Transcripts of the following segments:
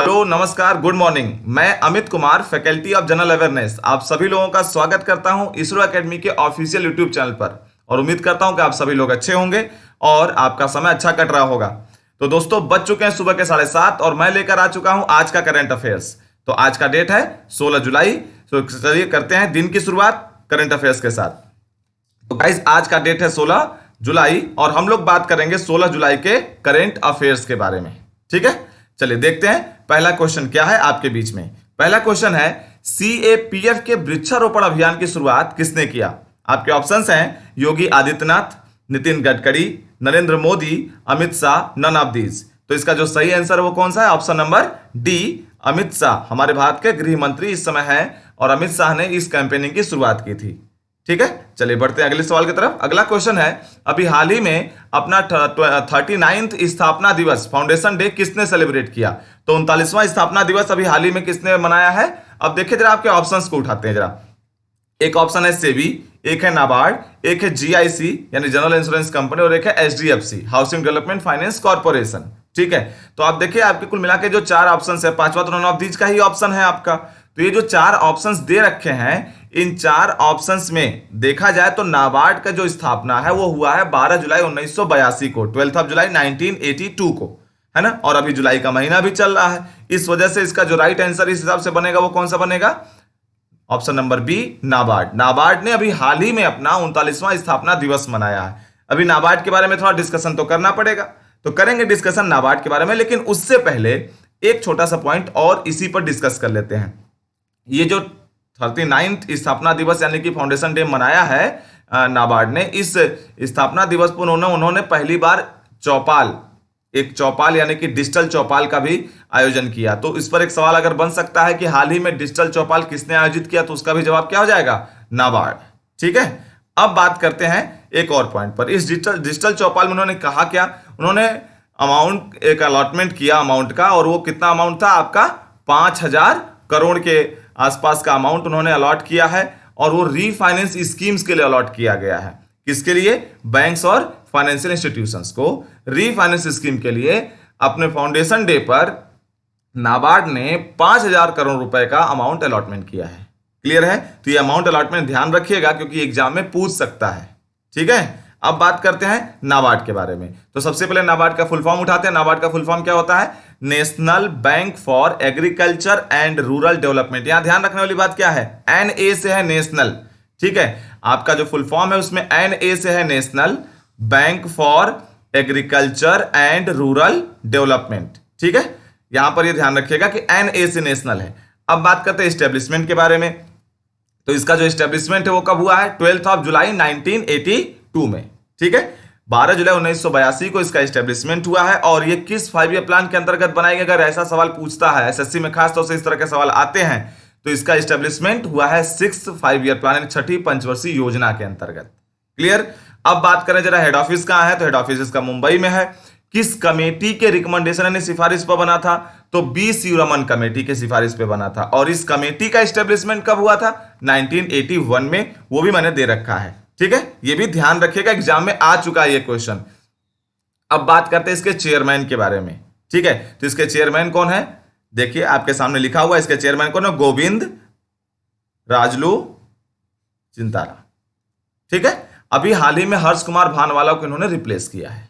Hello, नमस्कार, good morning. मैं Amit Kumar, faculty of general awareness, आप सभी लोगों का स्वागत करता हूं इसरो एकेडमी के ऑफिशियल यूट्यूब चैनल पर और उम्मीद करता हूं कि आप सभी लोग अच्छे होंगे और आपका समय अच्छा कट रहा होगा। तो दोस्तों, बज चुके हैं सुबह के 7:30 और मैं लेकर आ चुका हूं आज का करंट अफेयर्स। तो आज का डेट है 16 जुलाई। तो चलिए करते हैं दिन की शुरुआत करंट अफेयर्स के साथ। तो गाइस, आज का डेट है 16 जुलाई और हम लोग बात करेंगे 16 जुलाई के करंट अफेयर्स के बारे में। ठीक है, चलिए देखते हैं पहला क्वेश्चन क्या है आपके बीच में। पहला क्वेश्चन है, सीएपीएफ के वृक्षारोपण अभियान की शुरुआत किसने किया? आपके ऑप्शंस हैं Yogi Adityanath, Nitin Gadkari, Narendra Modi, Amit Shah, none of these. तो इसका जो सही आंसर है वो कौन सा है? Option number D, Amit Shah हमारे भारत के गृह मंत्री इस समय है और अमित शाह ने इस कैंपेनिंग की शुरुआत की थी। ठीक है, चलिए बढ़ते हैं अगले सवाल की तरफ। अगला क्वेश्चन है, अभी हाल ही में अपना 39th स्थापना दिवस फाउंडेशन डे किसने सेलिब्रेट किया? तो 39वां स्थापना दिवस अभी हाल ही में किसने मनाया है? अब देखिए जरा, आपके ऑप्शंस को उठाते हैं जरा। एक ऑप्शन है सेबी, एक है नाबार्ड, एक है जीआईसी यानी जनरल इंश्योरेंस कंपनी और एक है HDFC housing development finance corporation. ठीक है, तो आप देखिए आपके कुल मिला के जो 4 ऑप्शन है, पांचवा तो नन ऑफ दीज का ही ऑप्शन है आपका। तो ये जो 4 ऑप्शंस दे रखे हैं, इन 4 ऑप्शंस में देखा जाए तो नाबार्ड का जो स्थापना है वो हुआ है 12 जुलाई 1982 को, 12 ऑफ जुलाई 1982 को, है ना। और अभी जुलाई का महीना भी चल रहा है, इस वजह से इसका जो राइट आंसर इस हिसाब से बनेगा वो कौन सा बनेगा? Option number B, NABARD. NABARD ने अभी हाल ही में अपना 39वां स्थापना दिवस मनाया है। अभी नाबार्ड के बारे में थोड़ा डिस्कशन तो करना पड़ेगा, तो करेंगे डिस्कशन नाबार्ड के बारे में, लेकिन उससे पहले एक छोटा सा पॉइंट और इसी पर डिस्कस कर लेते हैं। ये जो 39th स्थापना दिवस यानी कि फाउंडेशन डे मनाया है नाबार्ड ने, इस स्थापना दिवस पर उन्होंने पहली बार एक चौपाल यानी कि डिजिटल चौपाल का भी आयोजन किया। तो इस पर एक सवाल अगर बन सकता है कि हाल ही में डिजिटल चौपाल किसने आयोजित किया, तो उसका भी जवाब क्या हो जाएगा? नाबार्ड। ठीक है, अब बात करते हैं एक और पॉइंट पर। इस डिजिटल चौपाल में उन्होंने कहा क्या? उन्होंने अमाउंट, एक अलॉटमेंट किया अमाउंट का, और वो कितना अमाउंट था आपका? 5000 करोड़ के आसपास का अमाउंट उन्होंने अलॉट किया है और वो रीफाइनेंस स्कीम्स के लिए अलॉट किया गया है। किसके लिए? बैंक्स और फाइनेंशियल इंस्टीट्यूशंस को रीफाइनेंस स्कीम के लिए अपने फाउंडेशन डे पर नाबार्ड ने 5000 करोड़ रुपए का अमाउंट अलॉटमेंट किया है। क्लियर है? तो ये अमाउंट अलॉटमेंट ध्यान रखिएगा क्योंकि एग्जाम में पूछ सकता है। ठीक है, अब बात करते हैं नाबार्ड के बारे में। तो सबसे पहले नाबार्ड का फुल फॉर्म उठाते हैं। नाबार्ड का फुल फॉर्म क्या होता है? National bank for agriculture and rural development. यहां ध्यान रखने वाली बात क्या है? एनए से है नेशनल। ठीक है, आपका जो फुल फॉर्म है उसमें एनए से है national bank for agriculture and rural development. ठीक है, यहां पर ये ध्यान रखिएगा कि एनए से नेशनल है। अब बात करते हैं एस्टेब्लिशमेंट के बारे में। तो इसका जो एस्टेब्लिशमेंट है वो कब हुआ है? 12 ऑफ जुलाई 1982 में। ठीक है, 12 जुलाई 1982 को इसका एस्टेब्लिशमेंट हुआ है। और ये किस 5 ईयर प्लान के अंतर्गत बनाई गई? अगर ऐसा सवाल पूछता है एसएससी में, खासतौर से इस तरह के सवाल आते हैं, तो इसका एस्टेब्लिशमेंट हुआ है 6th 5 ईयर प्लान यानी 6ठी पंचवर्षीय योजना के अंतर्गत। क्लियर? अब बात करें जरा हेड ऑफिस कहां है, तो हेड ऑफिस इसका मुंबई में है। किस कमेटी के रिकमेंडेशन यानी सिफारिश पर बना था? तो बी सी रमन कमेटी के सिफारिश पे बना था। और इस कमेटी का एस्टेब्लिशमेंट कब हुआ था? 1981 में। वो भी मैंने दे रखा है। ठीक है, ये भी ध्यान रखिएगा, एग्जाम में आ चुका है ये क्वेश्चन। अब बात करते हैं इसके चेयरमैन के बारे में। ठीक है, तो इसके चेयरमैन कौन है? देखिए आपके सामने लिखा हुआ है, इसके चेयरमैन कौन है? गोविंद राजलू चिंताला। ठीक है, अभी हाल ही में हर्ष कुमार भानवाला को इन्होंने रिप्लेस किया है।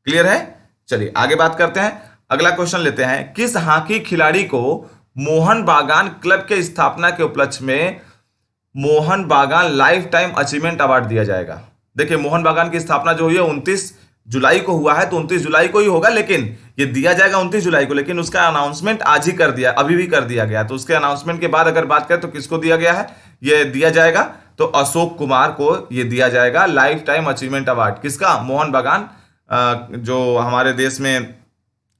क्लियर है? चलिए आगे बात करते हैं। अगला क्वेश्चन लेते हैं, किस हॉकी खिलाड़ी को मोहन बागान क्लब के स्थापना के उपलक्ष्य में मोहन बागान लाइफ टाइम अचीवमेंट अवार्ड दिया जाएगा? देखिए, मोहन बागान की स्थापना जो हुई है 29 जुलाई को हुआ है, तो 29 जुलाई को ही होगा, लेकिन ये दिया जाएगा 29 जुलाई को, लेकिन उसका अनाउंसमेंट आज ही कर दिया, अभी भी कर दिया गया। तो उसके अनाउंसमेंट के बाद अगर बात करें तो किसको दिया गया है? ये दिया जाएगा तो अशोक कुमार को ये दिया जाएगा लाइफ टाइम अचीवमेंट अवार्ड। किसका? मोहन बागान, जो हमारे देश में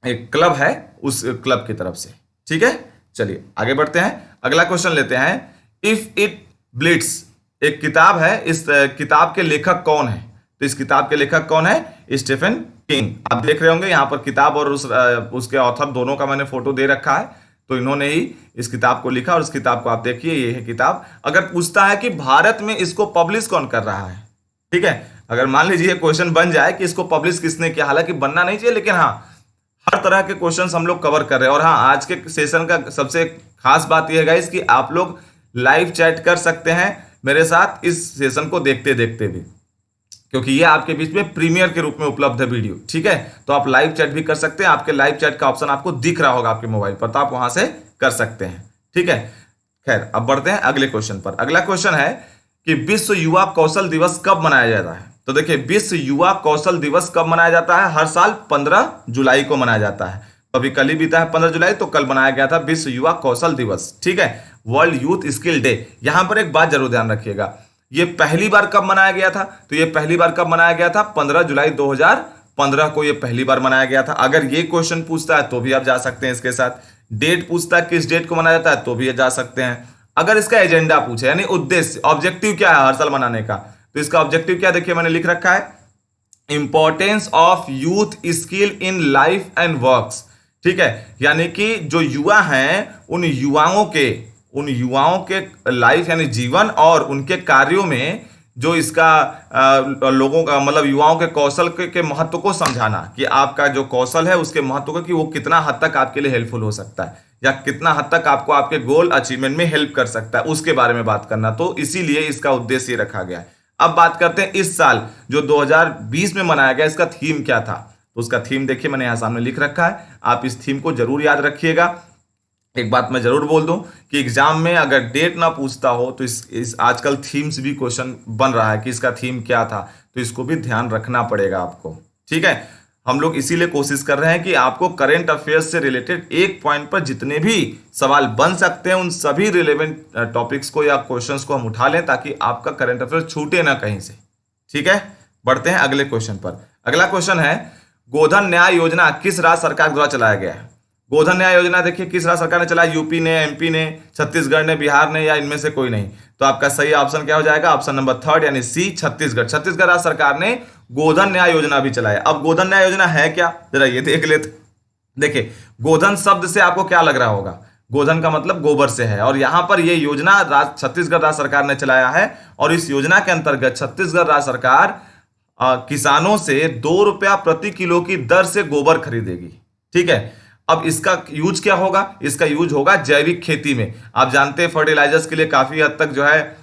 एक क्लब है, उस क्लब की तरफ से। ठीक है, चलिए आगे बढ़ते हैं। अगला क्वेश्चन लेते हैं, इफ इट ब्लिट्स एक किताब है, इस किताब के लेखक कौन है? तो इस किताब के लेखक कौन है? Stephen King. आप देख रहे होंगे यहाँ पर किताब और उसके ऑथर दोनों का मैंने फोटो दे रखा है। तो इन्होंने ही इस किताब को लिखा और इस किताब को आप देखिए, ये है किताब। अगर पूछता है कि भारत में इसको पब्लिश कौन कर रहा है, ठीक है, अगर मान लीजिए क्वेश्चन बन जाए कि इसको पब्लिश किसने किया, हालांकि बनना नहीं चाहिए, लेकिन हाँ हर तरह के क्वेश्चंस हम लोग कवर कर रहे हैं। और हाँ, आज के सेशन का सबसे खास बात यह है गाइस कि आप लोग लाइव चैट कर सकते हैं मेरे साथ इस सेशन को देखते देखते भी, क्योंकि ये आपके बीच में प्रीमियर के रूप में उपलब्ध है वीडियो। ठीक है, तो आप लाइव चैट भी कर सकते हैं। आपके लाइव चैट का ऑप्शन आपको दिख रहा होगा आपके मोबाइल पर, तो आप वहां से कर सकते हैं। ठीक है, खैर अब बढ़ते हैं अगले क्वेश्चन पर। अगला क्वेश्चन है कि विश्व युवा कौशल दिवस कब मनाया जाता है। तो देखिए, विश्व युवा कौशल दिवस कब मनाया जाता है? हर साल 15 जुलाई को मनाया जाता है। अभी कल ही बीता है 15 जुलाई, तो कल मनाया गया था विश्व युवा कौशल दिवस। ठीक है, वर्ल्ड यूथ स्किल डे। यहां पर एक बात जरूर ध्यान रखिएगा, ये पहली बार कब मनाया गया था? तो ये पहली बार कब मनाया गया था? 15 जुलाई 2015 को ये पहली बार मनाया गया था। अगर ये क्वेश्चन पूछता है तो भी आप जा सकते हैं इसके साथ। डेट पूछता है किस डेट को मनाया जाता है, तो भी जा सकते हैं। अगर इसका एजेंडा पूछे, यानी उद्देश्य, ऑब्जेक्टिव क्या है हर साल मनाने का, तो इसका ऑब्जेक्टिव क्या, देखिए मैंने लिख रखा है, importance of youth skill in life and works. ठीक है, यानी कि जो युवा हैं उन युवाओं के लाइफ यानी जीवन और उनके कार्यों में जो इसका लोगों का मतलब युवाओं के कौशल के महत्व को समझाना, कि आपका जो कौशल है उसके महत्व को, कि वो कितना हद तक आपके लिए हेल्पफुल हो सकता है या कितना हद तक आपको आपके गोल अचीवमेंट में हेल्प कर सकता है, उसके बारे में बात करना। तो इसीलिए इसका उद्देश्य ये रखा गया है। अब बात करते हैं इस साल जो 2020 में मनाया गया, इसका थीम क्या था। तो उसका थीम देखिए मैंने यहां सामने लिख रखा है, आप इस थीम को जरूर याद रखिएगा। एक बात मैं जरूर बोल दूं कि एग्जाम में अगर डेट ना पूछता हो तो इस आजकल थीम्स भी क्वेश्चन बन रहा है कि इसका थीम क्या था, तो इसको भी ध्यान रखना पड़ेगा आपको। ठीक है, हम लोग इसीलिए कोशिश कर रहे हैं कि आपको करंट अफेयर्स से रिलेटेड एक पॉइंट पर जितने भी सवाल बन सकते हैं उन सभी रिलेवेंट टॉपिक्स को या क्वेश्चंस को हम उठा लें, ताकि आपका करंट अफेयर छूटे ना कहीं से। ठीक है, बढ़ते हैं अगले क्वेश्चन पर। अगला क्वेश्चन है, गोधन न्याय योजना किस राज्य सरकार द्वारा चलाया गया है। गोधन न्याय योजना देखिए किस राज्य सरकार ने चलाया, यूपी ने, एमपी ने, छत्तीसगढ़ ने, बिहार ने, या इनमें से कोई नहीं। तो आपका सही ऑप्शन क्या हो जाएगा? ऑप्शन नंबर 3 यानी सी, छत्तीसगढ़। छत्तीसगढ़ राज्य सरकार ने गोधन न्याय योजना भी चलाया। अब गोधन न्याय योजना है क्या, जरा ये देख लेते। देखिए, गोधन शब्द से आपको क्या लग रहा होगा? गोधन का मतलब गोबर से है, और यहां पर यह योजना छत्तीसगढ़ राज्य सरकार ने चलाया है। और इस योजना के अंतर्गत छत्तीसगढ़ राज्य सरकार किसानों से 2 रुपया प्रति किलो की दर से गोबर खरीदेगी। ठीक है, अब इसका यूज क्या होगा? इसका यूज होगा जैविक खेती में। आप जानते हैं फर्टिलाइजर्स के लिए काफी हद तक जो है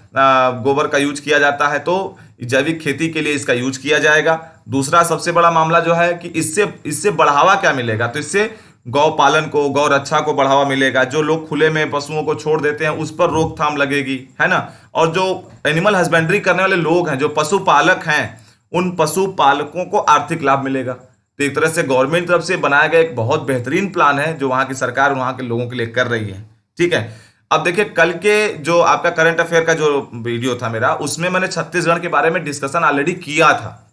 गोबर का यूज किया जाता है, तो जैविक खेती के लिए इसका यूज किया जाएगा। दूसरा सबसे बड़ा मामला जो है कि इससे बढ़ावा क्या मिलेगा? तो इससे गौ पालन को, गौ रक्षा को बढ़ावा मिलेगा। जो लोग खुले में पशुओं को छोड़ देते हैं उस पर रोकथाम लगेगी, है ना। और जो एनिमल हस्बेंड्री करने वाले लोग हैं, जो पशुपालक हैं, उन पशुपालकों को आर्थिक लाभ मिलेगा। तो एक तरह से गवर्नमेंट तरफ से बनाया गया एक बहुत बेहतरीन प्लान है जो वहां की सरकार वहां के लोगों के लिए कर रही है। ठीक है, अब देखिए कल के जो आपका करंट अफेयर का जो वीडियो था मेरा, उसमें मैंने छत्तीसगढ़ के बारे में डिस्कशन ऑलरेडी किया था,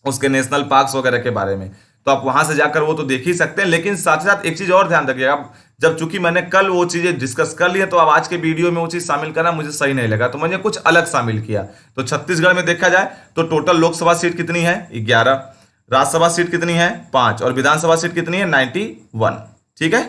उसके नेशनल पार्क्स वगैरह के बारे में। तो आप वहां से जाकर वो तो देख ही सकते हैं। लेकिन साथ ही साथ एक चीज और ध्यान रखिएगा, जब चूंकि मैंने कल वो चीजें डिस्कस कर ली है, तो अब आज के वीडियो में वो चीज शामिल करना मुझे सही नहीं लगा, तो मैंने कुछ अलग शामिल किया। तो छत्तीसगढ़ में देखा जाए तो टोटल लोकसभा सीट कितनी है? 11। राज्यसभा सीट कितनी है? 5। और विधानसभा सीट कितनी है? 91। ठीक है,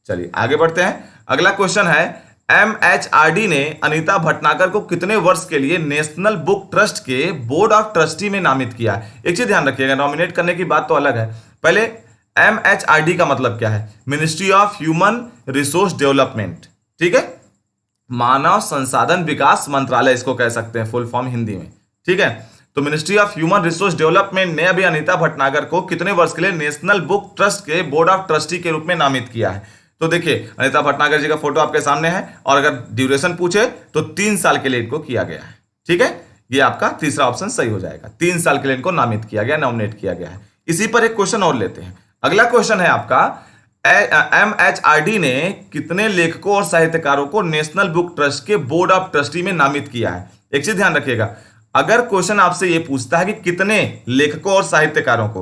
चलिए आगे बढ़ते हैं। अगला क्वेश्चन है, MHRD ने अनीता भटनागर को कितने वर्ष के लिए नेशनल बुक ट्रस्ट के बोर्ड ऑफ ट्रस्टी में नामित किया है? एक चीज ध्यान रखिएगा, नॉमिनेट करने की बात तो अलग है। पहले MHRD का मतलब क्या है? Ministry of human resource development. ठीक है, मानव संसाधन विकास मंत्रालय इसको कह सकते हैं फुल फॉर्म हिंदी में। ठीक है, तो ministry of human resource development ने अभी अनीता भटनागर को कितने वर्ष के लिए नेशनल बुक ट्रस्ट के बोर्ड ऑफ ट्रस्टी के रूप में नामित किया है? तो देखिए अनीता भटनागर जी का फोटो आपके सामने है, और अगर ड्यूरेशन पूछे तो 3 साल के लिए इनको किया गया है। ठीक है, ये आपका तीसरा ऑप्शन सही हो जाएगा। 3 साल के लिए इनको नामित किया गया, नॉमिनेट किया गया है। इसी पर एक क्वेश्चन और लेते हैं। अगला क्वेश्चन है आपका, MHRD ने कितने लेखकों और साहित्यकारों को नेशनल बुक ट्रस्ट के बोर्ड ऑफ ट्रस्टी में नामित किया है? एक चीज ध्यान रखिएगा, अगर क्वेश्चन आपसे ये पूछता है कि कितने लेखकों और साहित्यकारों को,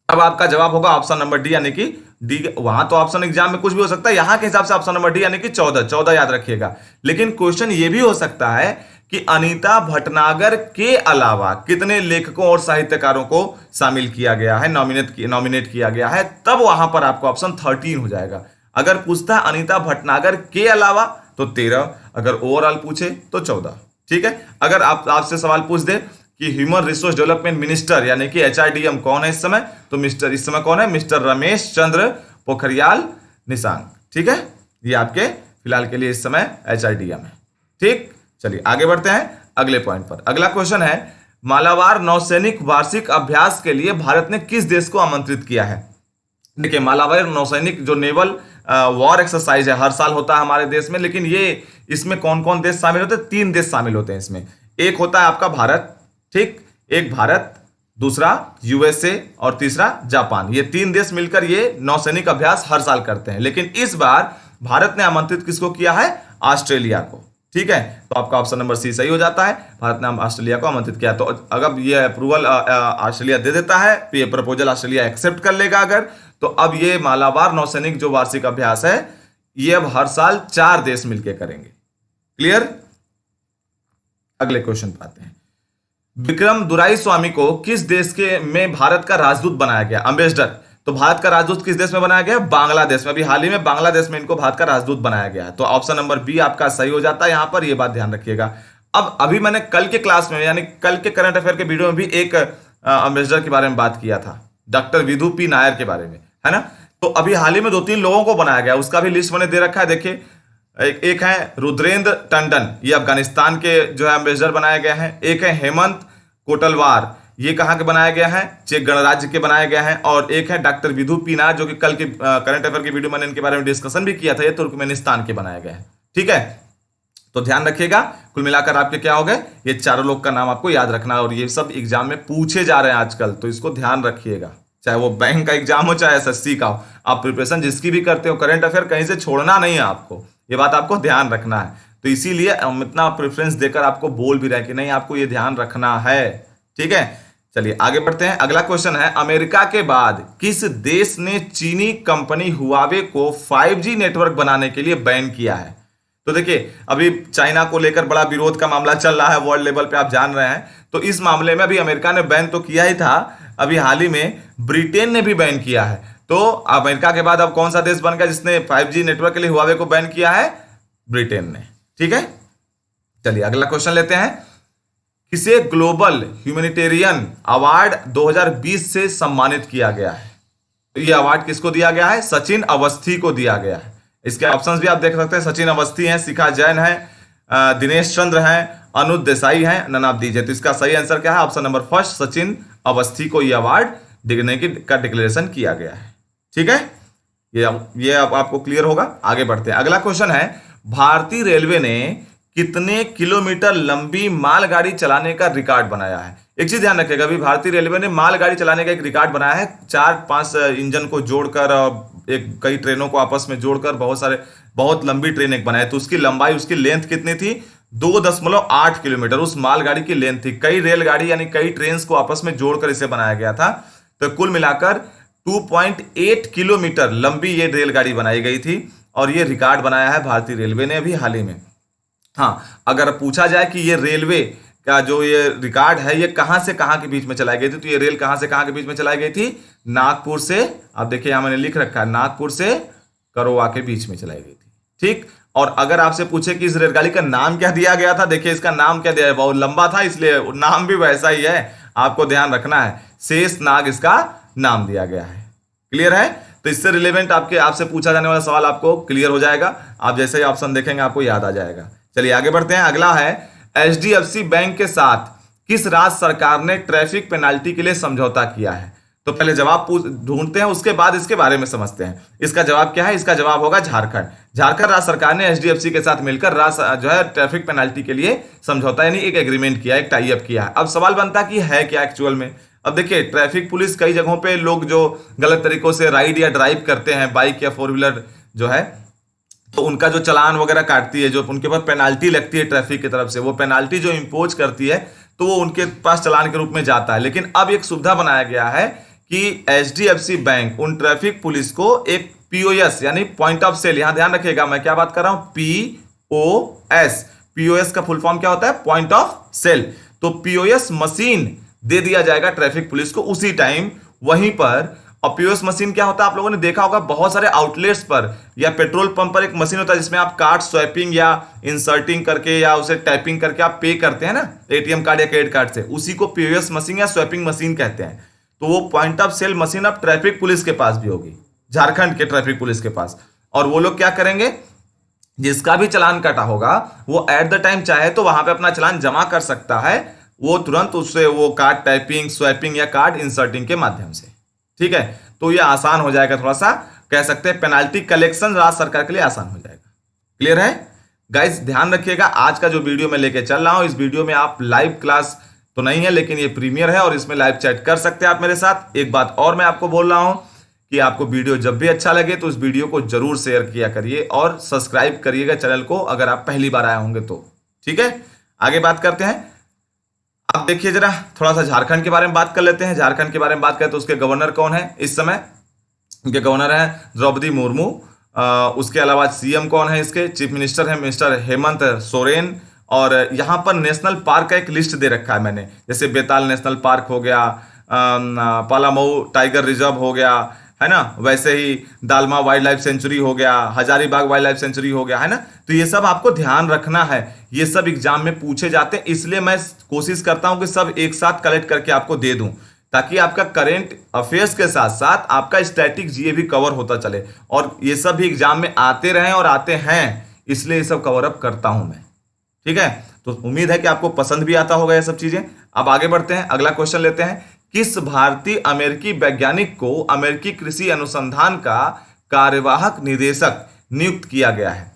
अब आपका जवाब होगा ऑप्शन नंबर डी, यानी कि डी। वहां तो ऑप्शन एग्जाम में कुछ भी हो सकता है, यहां के हिसाब से ऑप्शन नंबर डी यानी कि 14 याद रखिएगा। लेकिन क्वेश्चन ये भी हो सकता है कि अनीता भटनागर के अलावा कितने लेखकों और साहित्यकारों को शामिल किया गया है, नॉमिनेट किया गया है, तब वहां पर आपको ऑप्शन 13 हो जाएगा। अगर पूछता है अनीता भटनागर के अलावा तो 13, अगर ओवरऑल पूछे तो 14। ठीक है, अगर आपसे सवाल पूछ दे कि ह्यूमन रिसोर्स डेवलपमेंट मिनिस्टर यानी कि HRDM कौन है इस समय, तो इस समय कौन है, मिस्टर रमेश चंद्र पोखरियाल निशंक। ठीक है, ये आपके फिलहाल के लिए इस समय HRDM है। ठीक, चलिए आगे बढ़ते हैं अगले पॉइंट पर। अगला क्वेश्चन है, मालाबार नौसैनिक वार्षिक अभ्यास के लिए भारत ने किस देश को आमंत्रित किया है। देखिए, मालाबार नौसैनिक जो नेवल वॉर एक्सरसाइज है हर साल होता है हमारे देश में, लेकिन ये इसमें कौन कौन देश शामिल होते हैं, 3 देश शामिल होते हैं इसमें। एक होता है आपका भारत, ठीक, एक भारत, दूसरा USA और तीसरा जापान। ये 3 देश मिलकर ये नौसैनिक अभ्यास हर साल करते हैं, लेकिन इस बार भारत ने आमंत्रित किसको किया है, ऑस्ट्रेलिया को। ठीक है, तो आपका ऑप्शन नंबर सी सही हो जाता है, भारत ने ऑस्ट्रेलिया को आमंत्रित किया। तो अगर ये अप्रूवल ऑस्ट्रेलिया दे देता है, ये प्रपोजल ऑस्ट्रेलिया एक्सेप्ट कर लेगा अगर, तो अब ये मालाबार नौसैनिक जो वार्षिक अभ्यास है ये अब हर साल 4 देश मिलकर करेंगे। क्लियर, अगले क्वेश्चन पे आते हैं। विक्रम दुराईस्वामी को किस देश के में भारत का राजदूत बनाया गया, एम्बेसडर। तो भारत का राजदूत किस देश में बनाया गया, बांग्लादेश में। अभी हाल ही में बांग्लादेश में इनको भारत का राजदूत बनाया गया है। तो ऑप्शन नंबर बी आपका सही हो जाता है यहां पर, ये बात ध्यान रखिएगा। अब अभी मैंने कल के क्लास में यानी कल के करंट अफेयर के वीडियो में भी एक एम्बेसडर के बारे में बात किया था, डॉक्टर विधु पी नायर के बारे में, है ना। तो अभी हाल ही में 2-3 लोगों को बनाया गया, उसका भी लिस्ट मैंने दे रखा है। देखिए, एक है रुद्रेंद्र टंडन, ये अफगानिस्तान के जो है एम्बेसडर बनाए गए हैं। एक है हेमंत कोटलवार, ये कहां के बनाया गया है, चेक गणराज्य के बनाए गए हैं। और एक है डॉक्टर विधु पी नायर, जो कि कल के करंट अफेयर की वीडियो मैंने इनके बारे में डिस्कशन भी किया था, ये तुर्कमेनिस्तान के बनाए गए हैं। ठीक है, तो ध्यान रखिएगा, कुल मिलाकर आपके क्या हो गए, ये चारों लोग का नाम आपको याद रखना है। और ये सब एग्जाम में पूछे जा रहे हैं आजकल, तो इसको ध्यान रखिएगा, चाहे वो बैंक का एग्जाम हो चाहे SSC का हो। आप प्रिपरेशन जिसकी भी करते हो, करंट अफेयर कहीं से छोड़ना नहीं है आपको, ये बात आपको ध्यान रखना है। तो इसीलिए हम इतना प्रेफरेंस देकर आपको बोल भी रहे हैं कि नहीं, आपको ये ध्यान रखना है। ठीक है, चलिए आगे बढ़ते हैं। अगला क्वेश्चन है, अमेरिका के बाद किस देश ने चीनी कंपनी हुआवे को 5G नेटवर्क बनाने के लिए बैन किया है। तो देखिए, अभी चाइना को लेकर बड़ा विरोध का मामला चल रहा है वर्ल्ड लेवल पे, आप जान रहे हैं। तो इस मामले में अभी अमेरिका ने बैन तो किया ही था, अभी हाल ही में ब्रिटेन ने भी बैन किया है। तो अमेरिका के बाद अब कौन सा देश बन गया जिसने 5G नेटवर्क के लिए हुआवे को बैन किया है, ब्रिटेन ने। ठीक है, चलिए अगला क्वेश्चन लेते हैं। किसे ग्लोबल ह्यूमैनिटेरियन अवार्ड 2020 से सम्मानित किया गया है। तो ये अवार्ड किसको दिया गया है, सचिन अवस्थी को दिया गया है। इसके ऑप्शंस भी आप देख सकते हैं, सचिन अवस्थी हैं, शिखा जैन है, दिनेश चंद्र हैं, अनुज देसाई हैं, ननाब दीजिए। तो इसका सही आंसर क्या है, option number first, Sachin Awasthi को यह अवार्ड देने का डिक्लेरेशन किया गया है। ठीक है, ये अब आपको क्लियर होगा। आगे बढ़ते हैं, अगला क्वेश्चन है, भारतीय रेलवे ने कितने किलोमीटर लंबी मालगाड़ी चलाने का रिकॉर्ड बनाया है। एक चीज ध्यान रखिएगा, अभी भारतीय रेलवे ने मालगाड़ी चलाने का एक रिकॉर्ड बनाया है, 4-5 इंजन को जोड़कर, कई ट्रेनों को आपस में जोड़कर बहुत लंबी ट्रेन एक बनाई। तो उसकी लंबाई, उसकी लेंथ कितनी थी, 2.8 किलोमीटर उस मालगाड़ी की लेंथ थी। कई रेलगाड़ी यानी कई ट्रेन को आपस में जोड़कर इसे बनाया गया था। तो कुल मिलाकर 2.8 किलोमीटर लंबी ये रेलगाड़ी बनाई गई थी, और ये रिकॉर्ड बनाया है भारतीय रेलवे ने अभी हाल ही में। हाँ, अगर पूछा जाए कि ये रेलवे का जो ये रिकॉर्ड है ये कहां से कहां के बीच में चलाई गई थी, तो ये रेल कहां से कहां के बीच में चलाई गई थी, नागपुर से, आप देखिए यहां मैंने लिख रखा है, नागपुर से करोवा के बीच में चलाई गई थी। ठीक, और अगर आपसे पूछे कि इस रेलगाड़ी का नाम क्या दिया गया था, देखिए इसका नाम क्या दिया है, बहुत लंबा था इसलिए नाम भी वैसा ही है, आपको ध्यान रखना है, शेष नाग इसका नाम दिया गया है। क्लियर है, तो इससे रिलेवेंट आपसे पूछा जाने वाला सवाल आपको क्लियर हो जाएगा, आप जैसे ही ऑप्शन देखेंगे आपको याद आ जाएगा। चलिए आगे बढ़ते हैं, अगला है, HDFC बैंक के साथ किस राज्य सरकार ने ट्रैफिक पेनाल्टी के लिए समझौता किया है। तो पहले जवाब ढूंढते हैं, उसके बाद इसके बारे में समझते हैं। इसका जवाब क्या है, इसका जवाब होगा झारखंड। झारखंड राज्य सरकार ने HDFC के साथ मिलकर जो है ट्रैफिक पेनाल्टी के लिए समझौता यानी एक एग्रीमेंट किया, एक टाई अप किया है। अब सवाल बनता कि है क्या एक्चुअल में। अब देखिए, ट्रैफिक पुलिस कई जगहों पे लोग जो गलत तरीकों से राइड या ड्राइव करते हैं, बाइक या 4 व्हीलर जो है, तो उनका जो चालान वगैरह काटती है, जो उनके पास पेनाल्टी लगती है ट्रैफिक की तरफ से, वो पेनाल्टी जो इंपोज करती है तो वो उनके पास चालान के रूप में जाता है। लेकिन अब एक सुविधा बनाया गया है कि HDFC बैंक उन ट्रैफिक पुलिस को एक POS यानी पॉइंट ऑफ सेल, यहां ध्यान रखिएगा मैं क्या बात कर रहा हूं, POS का फुल फॉर्म क्या होता है, पॉइंट ऑफ सेल। तो POS मशीन दे दिया जाएगा ट्रैफिक पुलिस को, उसी टाइम वहीं पर और पीओएस मशीन क्या होता है, आप लोगों ने देखा होगा बहुत सारे आउटलेट्स पर या पेट्रोल पंप पर एक मशीन होता है जिसमें आप कार्ड स्वैपिंग या इंसर्टिंग करके या उसे टाइपिंग करके आप पे करते हैं ना, एटीएम कार्ड या क्रेडिट कार्ड से, उसी को पीओएस मशीन या स्वैपिंग मशीन कहते हैं। तो वो पॉइंट ऑफ सेल मशीन अब ट्रैफिक पुलिस के पास भी होगी, झारखंड के ट्रैफिक पुलिस के पास। और वो लोग क्या करेंगे, जिसका भी चालान कटा होगा वो एट द टाइम चाहे तो वहां पे अपना चालान जमा कर सकता है, वो तुरंत उससे वो कार्ड टाइपिंग, स्वैपिंग या कार्ड इंसर्टिंग के माध्यम से। ठीक है, तो ये आसान हो जाएगा, थोड़ा सा कह सकते हैं पेनाल्टी कलेक्शन राज्य सरकार के लिए आसान हो जाएगा। क्लियर है गाइस? ध्यान रखिएगा, आज का जो वीडियो मैं लेके चल रहा हूं, इस वीडियो में आप लाइव क्लास तो नहीं है लेकिन ये प्रीमियर है और इसमें लाइव चैट कर सकते हैं आप मेरे साथ। एक बात और मैं आपको बोल रहा हूं कि आपको वीडियो जब भी अच्छा लगे तो इस वीडियो को जरूर शेयर किया करिए और सब्सक्राइब करिएगा चैनल को अगर आप पहली बार आए होंगे तो। ठीक है, आगे बात करते हैं। आप देखिए जरा, थोड़ा सा झारखंड के बारे में बात कर लेते हैं। झारखंड के बारे में बात करें तो उसके गवर्नर कौन है इस समय? उनके गवर्नर है द्रौपदी मुर्मू। उसके अलावा सीएम कौन है इसके? चीफ मिनिस्टर है मिस्टर हेमंत सोरेन। और यहां पर नेशनल पार्क का एक लिस्ट दे रखा है मैंने, जैसे बेताल नेशनल पार्क हो गया, पालामऊ टाइगर रिजर्व हो गया, है ना, वैसे ही दालमा वाइल्ड लाइफ सेंचुरी हो गया, हजारीबाग वाइल्ड लाइफ सेंचुरी हो गया, है ना। तो ये सब आपको ध्यान रखना है, ये सब एग्जाम में पूछे जाते हैं, इसलिए मैं कोशिश करता हूं कि सब एक साथ कलेक्ट करके आपको दे दूं ताकि आपका करंट अफेयर्स के साथ साथ आपका स्टैटिक जीए भी कवर होता चले और ये सब भी एग्जाम में आते रहें और आते हैं, इसलिए ये सब कवर अप करता हूं मैं। ठीक है, तो उम्मीद है कि आपको पसंद भी आता होगा ये सब चीजें। अब आगे बढ़ते हैं, अगला क्वेश्चन लेते हैं। किस भारतीय अमेरिकी वैज्ञानिक को अमेरिकी कृषि अनुसंधान का कार्यवाहक निदेशक नियुक्त किया गया है?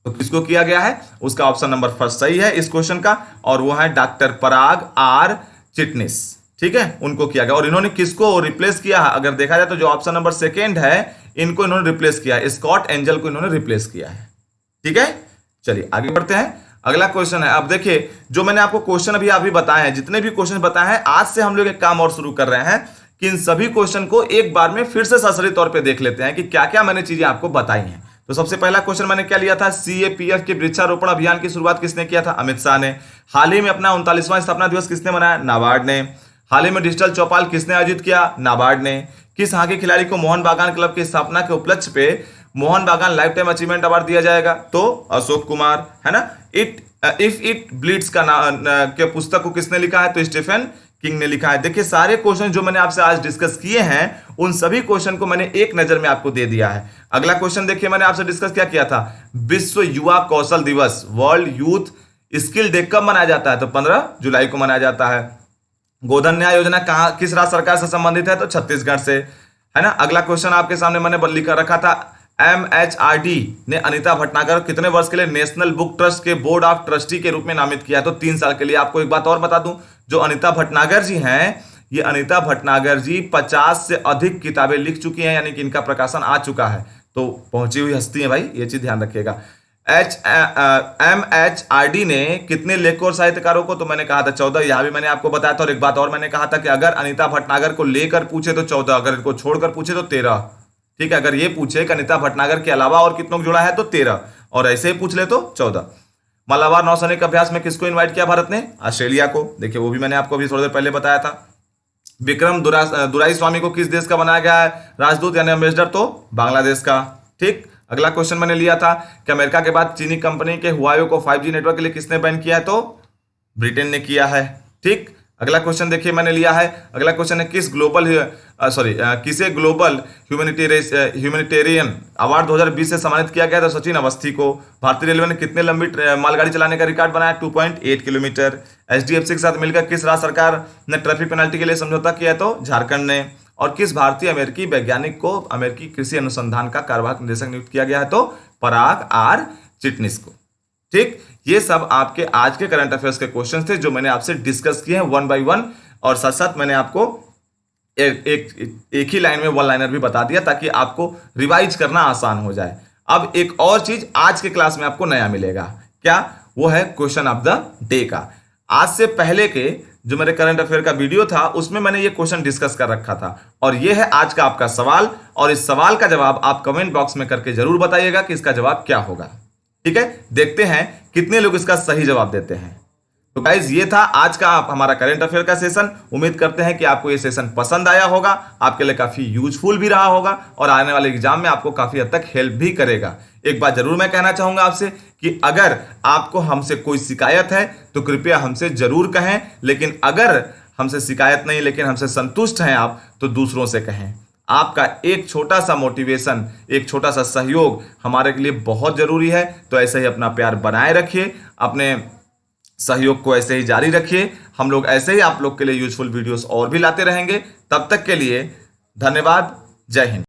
तो किसको किया गया है? उसका ऑप्शन नंबर फर्स्ट सही है इस क्वेश्चन का, और वो है डॉक्टर पराग आर चिटनिस। ठीक है, उनको किया गया। और इन्होंने किसको रिप्लेस किया है? अगर देखा जाए तो जो ऑप्शन नंबर सेकेंड है, इनको इन्होंने रिप्लेस किया है, स्कॉट एंजल को इन्होंने रिप्लेस किया है। ठीक है, चलिए आगे बढ़ते हैं। अगला क्वेश्चन है, अब देखिए जो मैंने आपको क्वेश्चन अभी बताए हैं, जितने भी क्वेश्चन बताए हैं, आज से हम लोग एक काम और शुरू कर रहे हैं कि इन सभी क्वेश्चन को एक बार में फिर से ससरी तौर पे देख लेते हैं कि क्या क्या मैंने चीजें आपको बताई हैं। तो सबसे पहला क्वेश्चन मैंने क्या लिया था? सीएपीएफ के वृक्षारोपण अभियान की शुरुआत किसने किया था? अमित शाह ने। हाल ही में अपना 39वां स्थापना दिवस किसने मनाया? नाबार्ड ने। हाल ही में डिजिटल चौपाल किसने आयोजित किया? नाबार्ड ने। किस हॉकी खिलाड़ी को मोहन बागान क्लब की स्थापना के उपलक्ष्य पे मोहन बागान लाइफ टाइम अचीवमेंट अवार्ड दिया जाएगा? तो अशोक कुमार, है ना। इफ इट ब्लीड्स का के पुस्तक को किसने लिखा है? तो स्टीफन किंग ने लिखा है। देखिए सारे क्वेश्चन जो मैंने आपसे आज डिस्कस किए हैं, उन सभी क्वेश्चन को मैंने एक नजर में आपको दे दिया है। अगला क्वेश्चन देखिए, मैंने आपसे डिस्कस क्या किया था? विश्व युवा कौशल दिवस, वर्ल्ड यूथ स्किल डे कब मनाया जाता है? तो 15 जुलाई को मनाया जाता है। गोधन न्याय योजना कहां, किस राज्य सरकार से संबंधित है? तो छत्तीसगढ़ से, है ना। अगला क्वेश्चन आपके सामने मैंने लिखा रखा था, एमएचआरडी ने अनीता भटनागर कितने वर्ष के लिए नेशनल बुक ट्रस्ट के बोर्ड ऑफ ट्रस्टी के रूप में नामित किया? तो 3 साल के लिए। आपको एक बात और बता दूं, जो अनीता भटनागर जी हैं, ये अनीता भटनागर जी 50 से अधिक किताबें लिख चुकी हैं, यानी कि इनका प्रकाशन आ चुका है, तो पहुंची हुई हस्ती है भाई, ये चीज ध्यान रखिएगा। एमएचआरडी ने कितने लेखकों और साहित्यकारों को? तो मैंने कहा था 14, यहां भी मैंने आपको बताया था। और एक बात और मैंने कहा था कि अगर अनीता भटनागर को लेकर पूछे तो 14, अगर इनको छोड़कर पूछे तो 13। ठीक है, अगर ये पूछे कि अनीता भटनागर के अलावा और कितनों को जोड़ा है तो 13, और ऐसे ही पूछ ले तो 14। मालाबार नौसैनिक अभ्यास में किसको इनवाइट किया भारत ने? ऑस्ट्रेलिया को। देखिए वो भी मैंने आपको अभी थोड़ी देर पहले बताया था। विक्रम दुराई स्वामी को किस देश का बनाया गया है राजदूत यानी एम्बेसडर? तो बांग्लादेश का। ठीक, अगला क्वेश्चन मैंने लिया था कि अमेरिका के बाद चीनी कंपनी के हुआवे को 5G नेटवर्क के लिए किसने बैन किया है? तो ब्रिटेन ने किया है। ठीक, अगला क्वेश्चन देखिए मैंने लिया है, अगला क्वेश्चन है किसे ग्लोबल ह्यूमैनिटेरियन अवार्ड 2020 से सम्मानित किया गया? तो सचिन अवस्थी को। भारतीय रेलवे ने कितने लंबी मालगाड़ी चलाने का रिकॉर्ड बनाया? 2.8 किलोमीटर। एचडीएफसी के साथ मिलकर किस राज्य सरकार ने ट्रैफिक पेनल्टी के लिए समझौता किया? तो झारखंड ने। और किस भारतीय अमेरिकी वैज्ञानिक को अमेरिकी कृषि अनुसंधान का कार्यवाहक निदेशक नियुक्त किया गया है? तो पराग आर चिटनिस को। ठीक, ये सब आपके आज के करंट अफेयर्स के क्वेश्चंस थे जो मैंने आपसे डिस्कस किए हैं 1 by 1, और साथ साथ मैंने आपको एक ही लाइन में 1 लाइनर भी बता दिया ताकि आपको रिवाइज करना आसान हो जाए। अब एक और चीज आज के क्लास में आपको नया मिलेगा, क्या? वो है क्वेश्चन ऑफ द डे का। आज से पहले के जो मेरे करंट अफेयर का वीडियो था उसमें मैंने ये क्वेश्चन डिस्कस कर रखा था, और ये है आज का आपका सवाल, और इस सवाल का जवाब आप कमेंट बॉक्स में करके जरूर बताइएगा कि इसका जवाब क्या होगा। ठीक है, देखते हैं कितने लोग इसका सही जवाब देते हैं। तो गाइज ये था आज का हमारा करंट अफेयर का सेशन। उम्मीद करते हैं कि आपको ये सेशन पसंद आया होगा, आपके लिए काफी यूजफुल भी रहा होगा और आने वाले एग्जाम में आपको काफी हद तक हेल्प भी करेगा। एक बात जरूर मैं कहना चाहूंगा आपसे कि अगर आपको हमसे कोई शिकायत है तो कृपया हमसे जरूर कहें, लेकिन अगर हमसे शिकायत नहीं लेकिन हमसे संतुष्ट हैं आप तो दूसरों से कहें। आपका एक छोटा सा मोटिवेशन, एक छोटा सा सहयोग हमारे लिए बहुत जरूरी है। तो ऐसे ही अपना प्यार बनाए रखिए, अपने सहयोग को ऐसे ही जारी रखिए। हम लोग ऐसे ही आप लोग के लिए यूजफुल वीडियोस और भी लाते रहेंगे। तब तक के लिए धन्यवाद। जय हिंद।